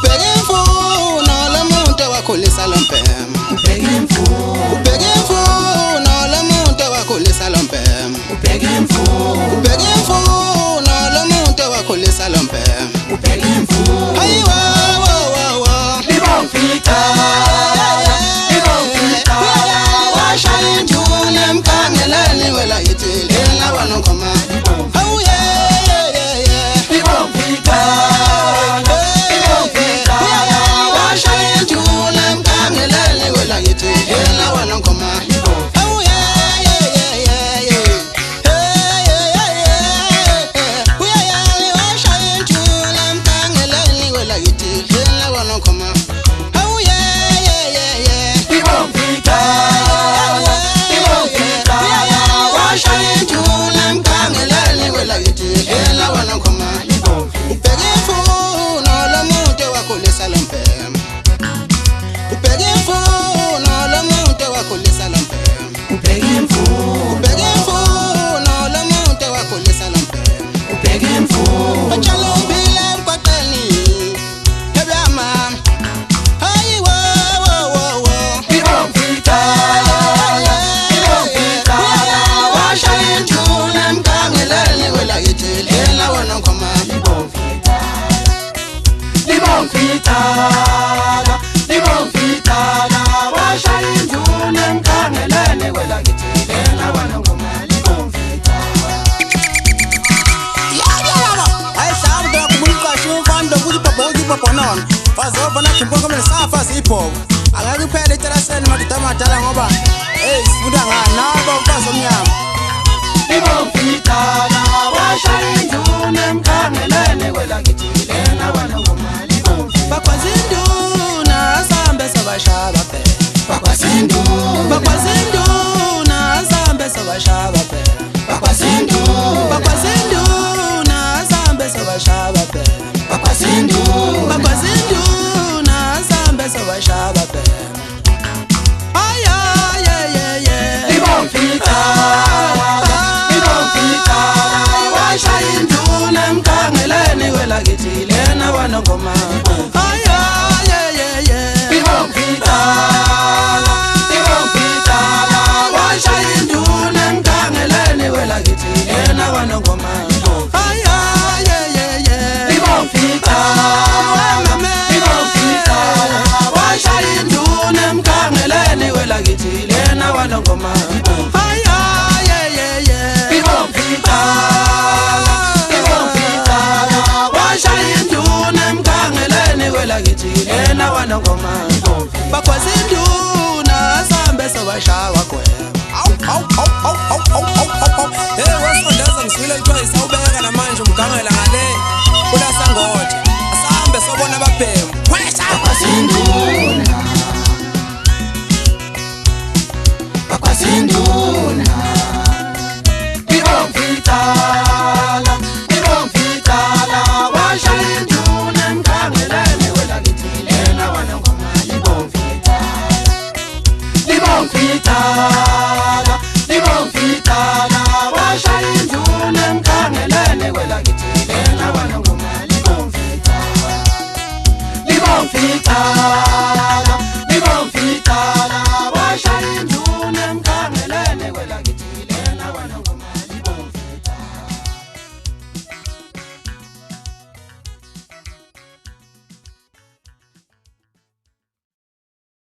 ubheka imfuno lomuntu wakhulisa lompema. ubheka imfuno, Ubheka imfuno lomuntu wakhulisa lompema. ubheka imfuno, Ubheka imfuno lomuntu wakhulisa lompema. ubheka imfuno. Hayi wo wo wo wo. Libomfika, libomfika, Washaya induna emkhangeleni wela yithi lena wanongoma. Oh yeah yeah yeah yeah. libomfika, libomfika, Washaya induna emkhangeleni wela yithi lena wanongoma. Oh yeah yeah yeah yeah yeah. Hey yeah yeah yeah. Washaya induna emkhangeleni wela yithi lena wanongoma. Oh yeah yeah yeah yeah. libomfika, libomfika, Washaya induna emkhangeleni wela yithi lena wanongoma. Ubheka imfuno lomuntu wakhulisa lompema. Ubheka imfuno lomuntu wakhulisa lompema. ubheka imfuno, Ubheka imfuno lomuntu wakhulisa lompema. ubheka imfuno. Batshala ummbila emgwaqeni ebyama. Hayi wo wo wo wo. Libomfika, libomfika, Washaya induna emkhangeleni wela yithi lena wanongoma. libomfika, libomfika, libomfika, washaya induna emkhangeleni wela kithi lena wanongoma. Libomfika, Hayi hlaba nto yakhumbula uqashe umfana lo kuthi ibhobho nona. Fazova nathi mbonke kumele safazi ibhobho. Angeke iphele itelaseni madoda amadala ngoba sifunda ngani nabo umfazi omnyama. libomfika, washaya induna emkhangeleni wela kithi lena wanongoma. Libomfika, Bakwazi induna asambe sabashaba phela. bakwazinduna, Bakwazi induna asambe sabashaba phela. bakwazinduna, Bakwazi induna asambe sabashaba phela. bakwazinduna. Bakwazi induna asambe sabashaba phela. Ay ay ay ay ay. Libomfika, libomfika, Washaya induna emkhangeleni wela kithi lena wanongoma. Ay ay ay ay ay. libomfika, libomfika, Washaya induna emkhangeleni wela kithi lena wanongoma. Ay ay ay ay ay. libomfika, libomfika, Washaya induna emkhangeleni wela kithi lena wanongoma. Ay ay ay ay ay. libomfika, libomfika, Washaya induna emkhangeleni wela kithi lena wanongoma. Bakwazi induna asambe sobashaya gwema. Hey wesifundazwe ngisile kuthiwa isawubeka namanje umgangela ngale kulasangoje asambe sobona ababhemu kwesha bakwazinduna, bakwazinduna. Libomfika, libomfika, washaya induna emkhangeleni wela kithi lena wanongoma. Libomfika, libomfika, libomfika, washaya induna emkhangeleni wela kithi lena wanongoma. Libomfika, libomfika.